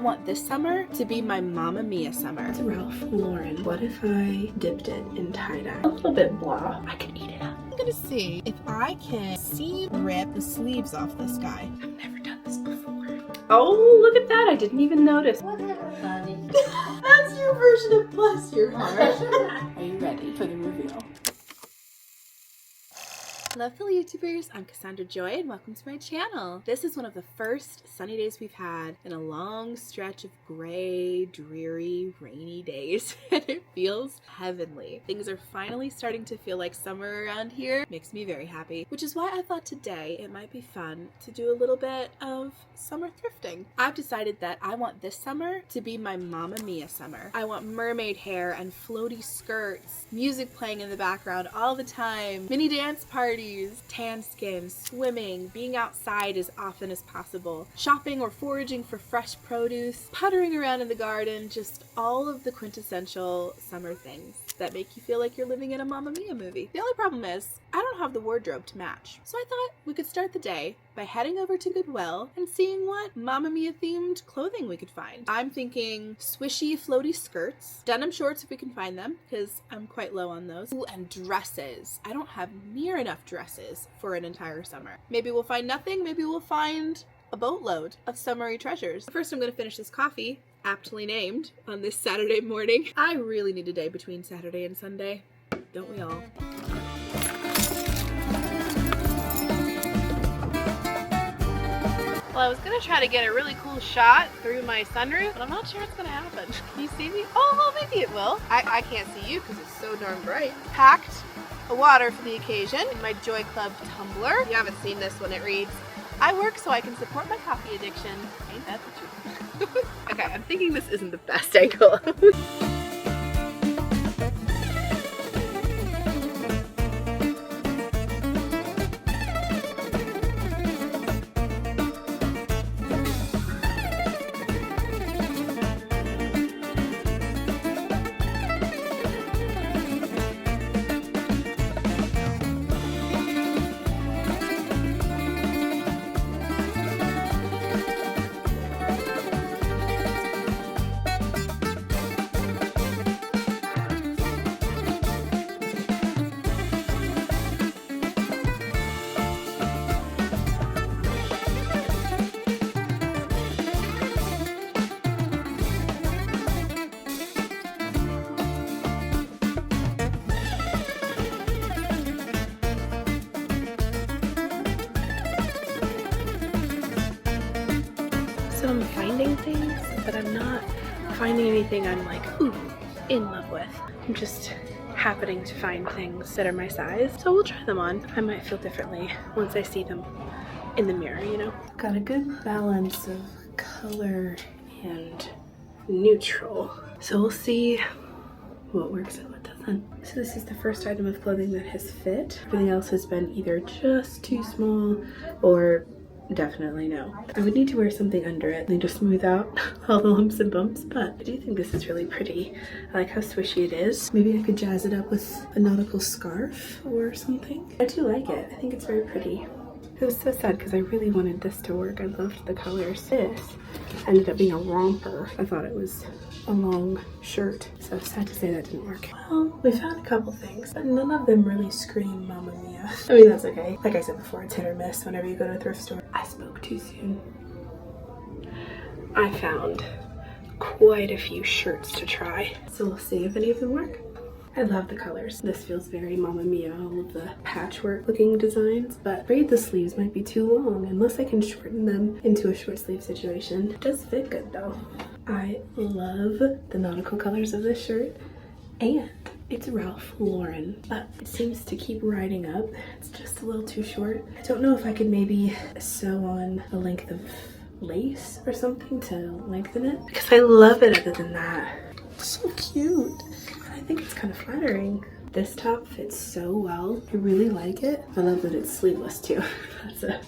want this summer to be my Mamma Mia summer. It's Ralph Lauren. What if I dipped it in tie-dye? A little bit blah. I could eat it up. I'm gonna see if I can rip the sleeves off this guy. I've never done this before. Oh, look at that. I didn't even notice. Whatever, honey. That's your version of bless your heart. Are you ready for the reveal? Hello fellow YouTubers, I'm Cassandra Joy and welcome to my channel. This is one of the first sunny days we've had in a long stretch of gray, dreary, rainy days and it feels heavenly. Things are finally starting to feel like summer around here. Makes me very happy, which is why I thought today it might be fun to do a little bit of summer thrifting. I've decided that I want this summer to be my Mamma Mia summer. I want mermaid hair and floaty skirts, music playing in the background all the time, mini dance parties, tan skin, swimming, being outside as often as possible, shopping or foraging for fresh produce, puttering around in the garden, just all of the quintessential summer things that make you feel like you're living in a Mamma Mia movie. The only problem is, I don't have the wardrobe to match. So I thought we could start the day by heading over to Goodwill and seeing what Mamma Mia themed clothing we could find. I'm thinking swishy floaty skirts, denim shorts if we can find them, because I'm quite low on those. Ooh, and dresses. I don't have near enough dresses for an entire summer. Maybe we'll find nothing, maybe we'll find a boatload of summery treasures. First I'm gonna finish this coffee, aptly named, on this Saturday morning. I really need a day between Saturday and Sunday, don't we all? Well, I was gonna try to get a really cool shot through my sunroof, but I'm not sure it's gonna happen. Can you see me? Oh, well, maybe it will. I can't see you because it's so darn bright. Packed a water for the occasion in my Joy Club tumbler. If you haven't seen this one, it reads, I work so I can support my coffee addiction. Ain't that the truth? Okay, I'm thinking this isn't the best angle. So I'm finding things, but I'm not finding anything I'm like, ooh, in love with. I'm just happening to find things that are my size. So we'll try them on. I might feel differently once I see them in the mirror, you know? Got a good balance of color and neutral. So we'll see what works and what doesn't. So this is the first item of clothing that has fit. Everything else has been either just too small or definitely no. I would need to wear something under it and to smooth out all the lumps and bumps, but I do think this is really pretty. I like how swishy it is. Maybe I could jazz it up with a nautical scarf or something. I do like it. I think it's very pretty. It was so sad because I really wanted this to work. I loved the colors. This ended up being a romper. I thought it was a long shirt, so sad to say that didn't work. Well, we found a couple things, but none of them really scream Mamma Mia. I mean, that's okay. Like I said before, it's hit or miss whenever you go to a thrift store. I spoke too soon. I found quite a few shirts to try, so we'll see if any of them work. I love the colors. This feels very Mamma Mia, all of the patchwork looking designs, but braid the sleeves might be too long unless I can shorten them into a short sleeve situation. It does fit good though. I love the nautical colors of this shirt, and it's Ralph Lauren, but it seems to keep riding up. It's just a little too short. I don't know if I could maybe sew on a length of lace or something to lengthen it, because I love it other than that. It's so cute. I think it's kind of flattering. This top fits so well. I really like it. I love that it's sleeveless too. That's a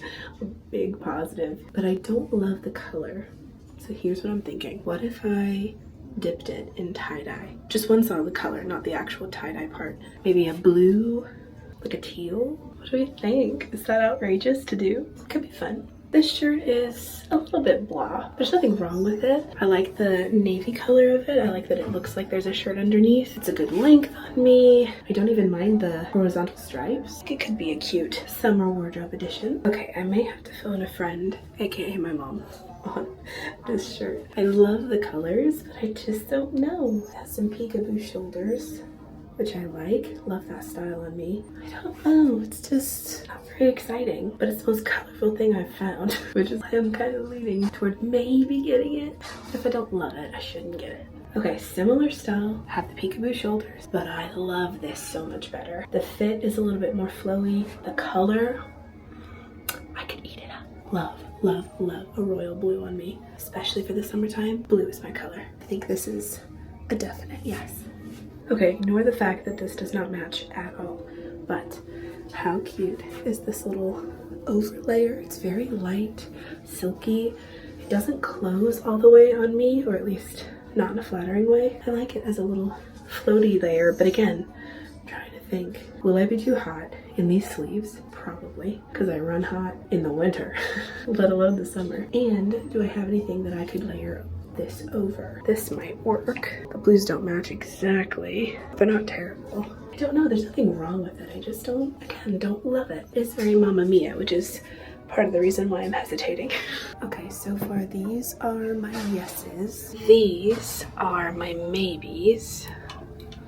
big positive. But I don't love the color. So here's what I'm thinking. What if I dipped it in tie-dye? Just one solid color, not the actual tie-dye part. Maybe a blue, like a teal? What do you think? Is that outrageous to do? It could be fun. This shirt is a little bit blah. There's nothing wrong with it. I like the navy color of it. I like that it looks like there's a shirt underneath. It's a good length on me. I don't even mind the horizontal stripes. It could be a cute summer wardrobe edition. Okay, I may have to fill in a friend, aka my mom, on this shirt. I love the colors, but I just don't know. It has some peekaboo shoulders, which I like. Love that style on me. I don't know, it's just not very exciting, but it's the most colorful thing I've found, which is why I'm kind of leaning toward maybe getting it. If I don't love it, I shouldn't get it. Okay, similar style, have the peekaboo shoulders, but I love this so much better. The fit is a little bit more flowy. The color, I could eat it up. Love, love, love a royal blue on me, especially for the summertime. Blue is my color. I think this is a definite yes. Okay, ignore the fact that this does not match at all, but how cute is this little overlayer? It's very light, silky. It doesn't close all the way on me, or at least not in a flattering way. I like it as a little floaty layer, but again, I'm trying to think, will I be too hot in these sleeves? Probably, because I run hot in the winter, let alone the summer. And do I have anything that I could layer this over? This might work. The blues don't match exactly. They're not terrible. I don't know, there's nothing wrong with it. I just don't love it. It's very Mamma Mia, which is part of the reason why I'm hesitating. Okay, so far these are my yeses. These are my maybes.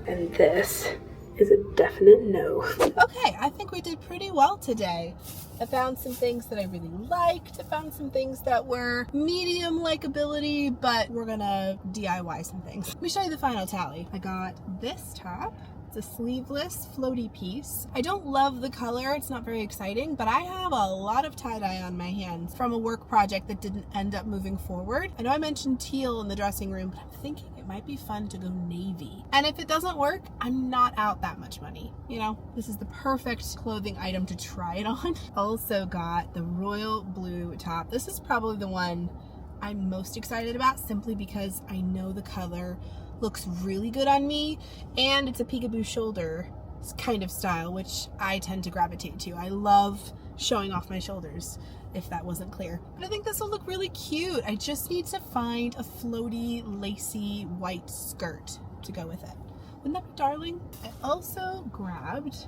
And this is a definite no. Okay, I think we did pretty well today. I found some things that I really liked. I found some things that were medium likability, but we're gonna DIY some things. Let me show you the final tally. I got this top. It's a sleeveless floaty piece. I don't love the color, it's not very exciting, but I have a lot of tie-dye on my hands from a work project that didn't end up moving forward. I know I mentioned teal in the dressing room, but I'm thinking it might be fun to go navy. And if it doesn't work, I'm not out that much money. You know, this is the perfect clothing item to try it on. Also got the royal blue top. This is probably the one I'm most excited about, simply because I know the color looks really good on me, and it's a peekaboo shoulder kind of style, which I tend to gravitate to. I love showing off my shoulders, if that wasn't clear. But I think this will look really cute. I just need to find a floaty, lacy white skirt to go with it. Wouldn't that be darling? I also grabbed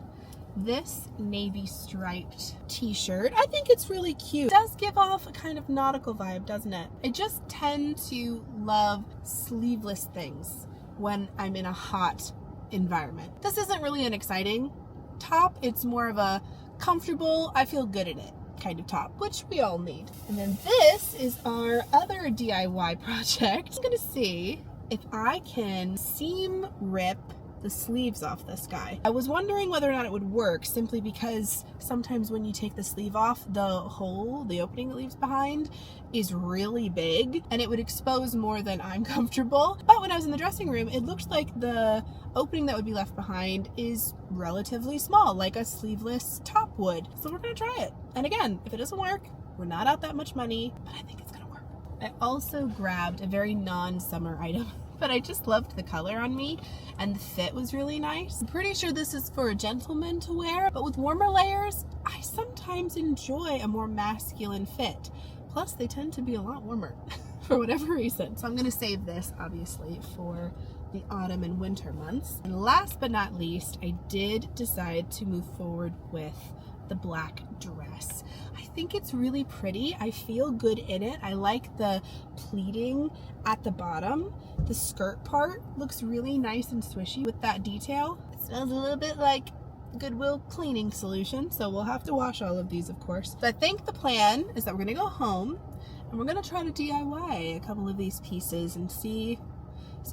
this navy striped t-shirt. I think it's really cute. It does give off a kind of nautical vibe, doesn't it? I just tend to love sleeveless things when I'm in a hot environment. This isn't really an exciting top. It's more of a comfortable, I feel good in it kind of top, which we all need. And then this is our other DIY project. I'm gonna see if I can seam rip the sleeves off this guy. I was wondering whether or not it would work, simply because sometimes when you take the sleeve off, the hole, the opening it leaves behind, is really big and it would expose more than I'm comfortable. But when I was in the dressing room, it looked like the opening that would be left behind is relatively small, like a sleeveless top would. So we're gonna try it. And again, if it doesn't work, we're not out that much money, but I think it's gonna work. I also grabbed a very non-summer item, but I just loved the color on me and the fit was really nice. I'm pretty sure this is for a gentleman to wear, but with warmer layers, I sometimes enjoy a more masculine fit. Plus, they tend to be a lot warmer for whatever reason. So I'm gonna save this, obviously, for the autumn and winter months. And last but not least, I did decide to move forward with the black dress. I think it's really pretty. I feel good in it. I like the pleating at the bottom. The skirt part looks really nice and swishy with that detail. It smells a little bit like Goodwill cleaning solution, so we'll have to wash all of these, of course. So I think the plan is that we're gonna go home and we're gonna try to DIY a couple of these pieces and see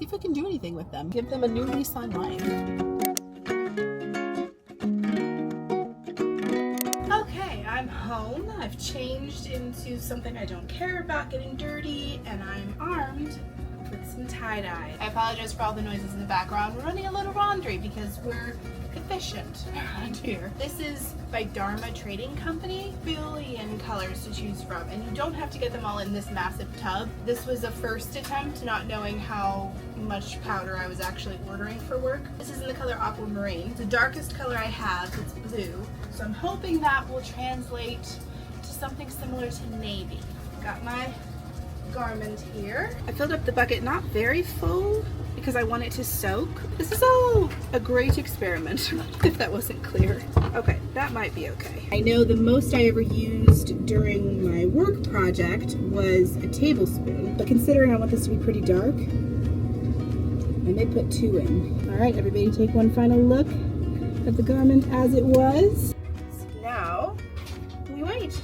if we can do anything with them. Give them a new lease on life. Okay, I'm home. I've changed into something I don't care about getting dirty, and I'm armed with some tie-dye. I apologize for all the noises in the background. We're running a little laundry because we're efficient around here. This is by Dharma Trading Company. Billion colors to choose from, and you don't have to get them all in this massive tub. This was a first attempt, not knowing how much powder I was actually ordering for work. This is in the color Aquamarine. It's the darkest color I have. It's blue, so I'm hoping that will translate to something similar to navy. Got my garment here. I filled up the bucket, not very full, because I want it to soak. This is all a great experiment, if that wasn't clear. Okay, that might be okay. I know the most I ever used during my work project was a tablespoon, but considering I want this to be pretty dark, I may put 2 in. All right, everybody take one final look at the garment as it was. So now, we wait.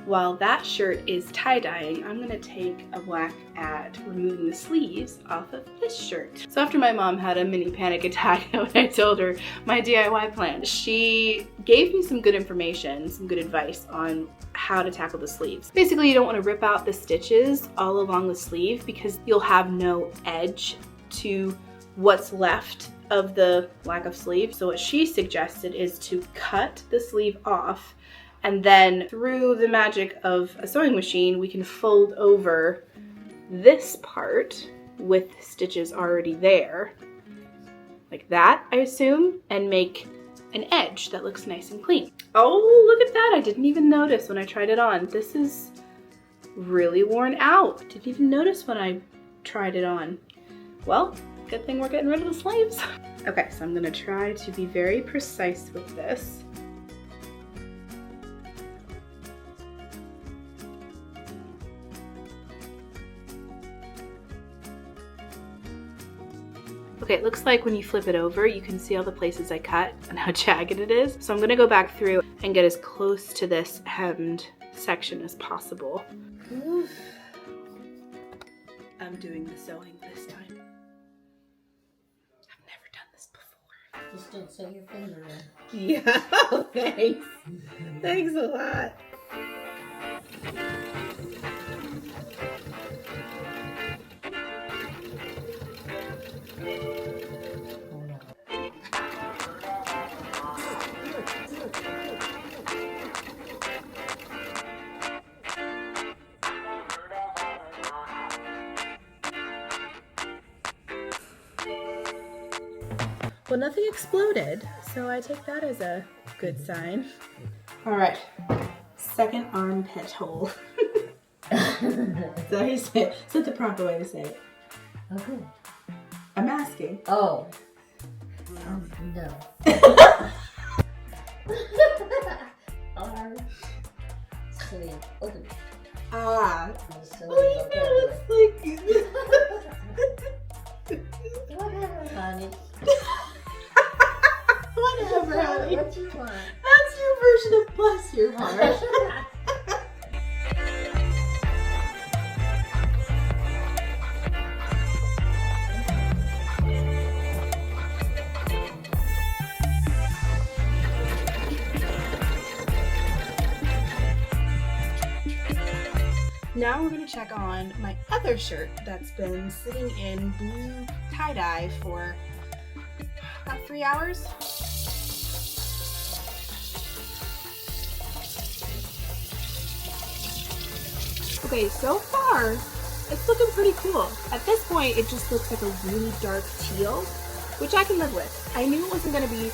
While that shirt is tie-dyeing, I'm gonna take a whack at removing the sleeves off of this shirt. So after my mom had a mini panic attack when I told her my DIY plan, she gave me some good information, some good advice on how to tackle the sleeves. Basically, you don't wanna rip out the stitches all along the sleeve because you'll have no edge to what's left of the lack of sleeve. So what she suggested is to cut the sleeve off, and then through the magic of a sewing machine, we can fold over this part with stitches already there, like that, I assume, and make an edge that looks nice and clean. Oh, look at that. I didn't even notice when I tried it on. This is really worn out. Didn't even notice when I tried it on. Well, good thing we're getting rid of the sleeves. Okay, so I'm gonna try to be very precise with this. Okay, it looks like when you flip it over, you can see all the places I cut and how jagged it is. So I'm gonna go back through and get as close to this hemmed section as possible. Oof. I'm doing the sewing this time. I've never done this before. Just don't sew your finger in. Yeah, thanks. Thanks a lot. Well, nothing exploded, so I take that as a good sign. All right, second armpit hole. Is that how you say it? Is that the proper way to say it? Okay. I'm asking. Oh. No. Arm, sleeve, open. Ah. So Oh, you know, it's like... whatever, honey. Whatever, honey. What you want? That's your version of bless your heart. Now we're going to check on my other shirt that's been sitting in blue tie-dye for about 3 hours. Okay, so far it's looking pretty cool. At this point it just looks like a really dark teal, which I can live with. I knew it wasn't going to be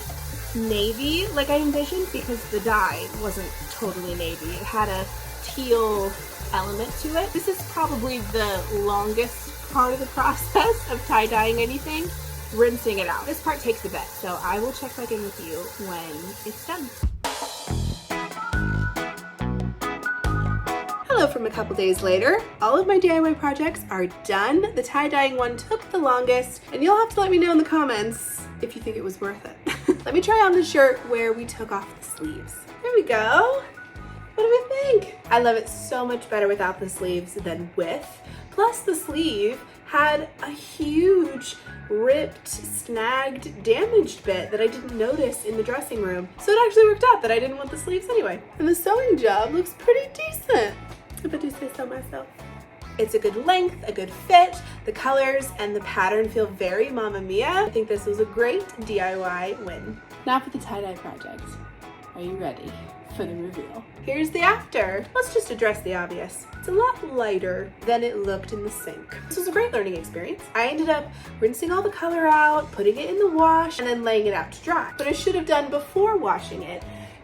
navy like I envisioned because the dye wasn't totally navy. It had a teal element to it. This is probably the longest part of the process of tie-dyeing anything, rinsing it out. This part takes a bit, so I will check back in with you when it's done. Hello from a couple days later. All of my DIY projects are done. The tie-dyeing one took the longest, and you'll have to let me know in the comments if you think it was worth it. Let me try on the shirt where we took off the sleeves. There we go. What do we think? I love it so much better without the sleeves than with. Plus the sleeve had a huge ripped, snagged, damaged bit that I didn't notice in the dressing room. So it actually worked out that I didn't want the sleeves anyway. And the sewing job looks pretty decent, if I do say so myself. It's a good length, a good fit, the colors and the pattern feel very Mamma Mia. I think this was a great DIY win. Now for the tie-dye project. Are you ready for the reveal? Here's the after. Let's just address the obvious. It's a lot lighter than it looked in the sink. This was a great learning experience. I ended up rinsing all the color out, putting it in the wash, and then laying it out to dry. What I should have done before washing it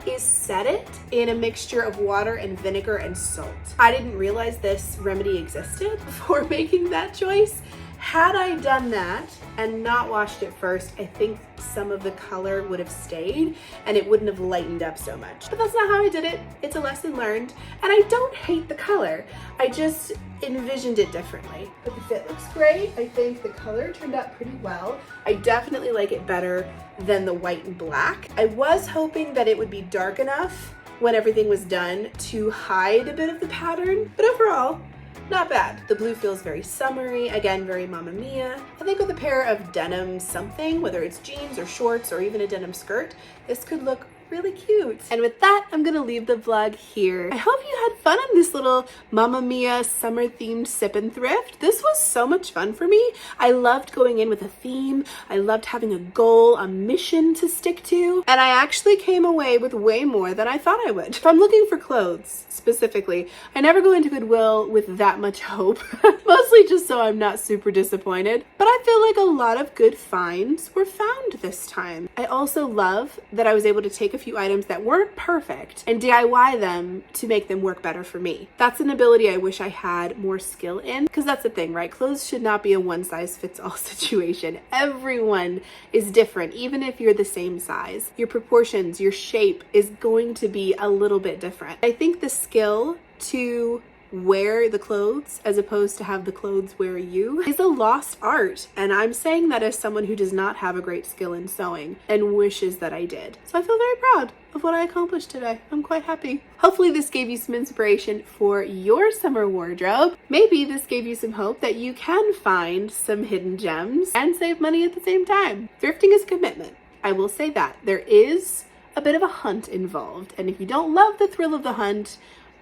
is set it in a mixture of water and vinegar and salt. I didn't realize this remedy existed before making that choice. Had I done that and not washed it first, I think some of the color would have stayed and it wouldn't have lightened up so much. But that's not how I did it. It's a lesson learned. And I don't hate the color. I just envisioned it differently. But the fit looks great. I think the color turned out pretty well. I definitely like it better than the white and black. I was hoping that it would be dark enough when everything was done to hide a bit of the pattern. But overall, not bad. The blue feels very summery, again, very Mamma Mia. I think with a pair of denim something, whether it's jeans or shorts or even a denim skirt, this could look really cute. And with that, I'm gonna leave the vlog here. I hope you had fun on this little Mamma Mia summer themed sip and thrift. This was so much fun for me. I loved going in with a theme. I loved having a goal, a mission to stick to. And I actually came away with way more than I thought I would. If I'm looking for clothes specifically, I never go into Goodwill with that much hope, mostly just so I'm not super disappointed. But I feel like a lot of good finds were found this time. I also love that I was able to take a few items that weren't perfect and DIY them to make them work better for me. That's an ability I wish I had more skill in, because that's the thing, right? Clothes should not be a one-size-fits-all situation. Everyone is different, even if you're the same size. Your proportions, your shape is going to be a little bit different. I think the skill to wear the clothes as opposed to have the clothes wear you is a lost art, and I'm saying that as someone who does not have a great skill in sewing and wishes that I did. So I feel very proud of what I accomplished today. I'm quite happy. Hopefully this gave you some inspiration for your summer wardrobe. Maybe this gave you some hope that you can find some hidden gems and save money at the same time. Thrifting is a commitment. I will say that. There is a bit of a hunt involved, and if you don't love the thrill of the hunt,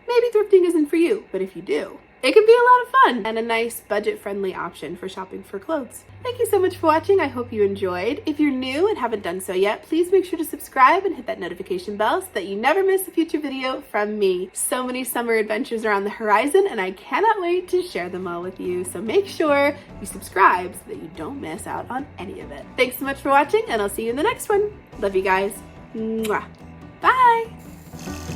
maybe thrifting isn't for you, but if you do, it can be a lot of fun and a nice budget-friendly option for shopping for clothes. Thank you so much for watching. I hope you enjoyed. If you're new and haven't done so yet, please make sure to subscribe and hit that notification bell so that you never miss a future video from me. So many summer adventures are on the horizon, and I cannot wait to share them all with you. So make sure you subscribe so that you don't miss out on any of it. Thanks so much for watching, and I'll see you in the next one. Love you guys. Mwah. Bye.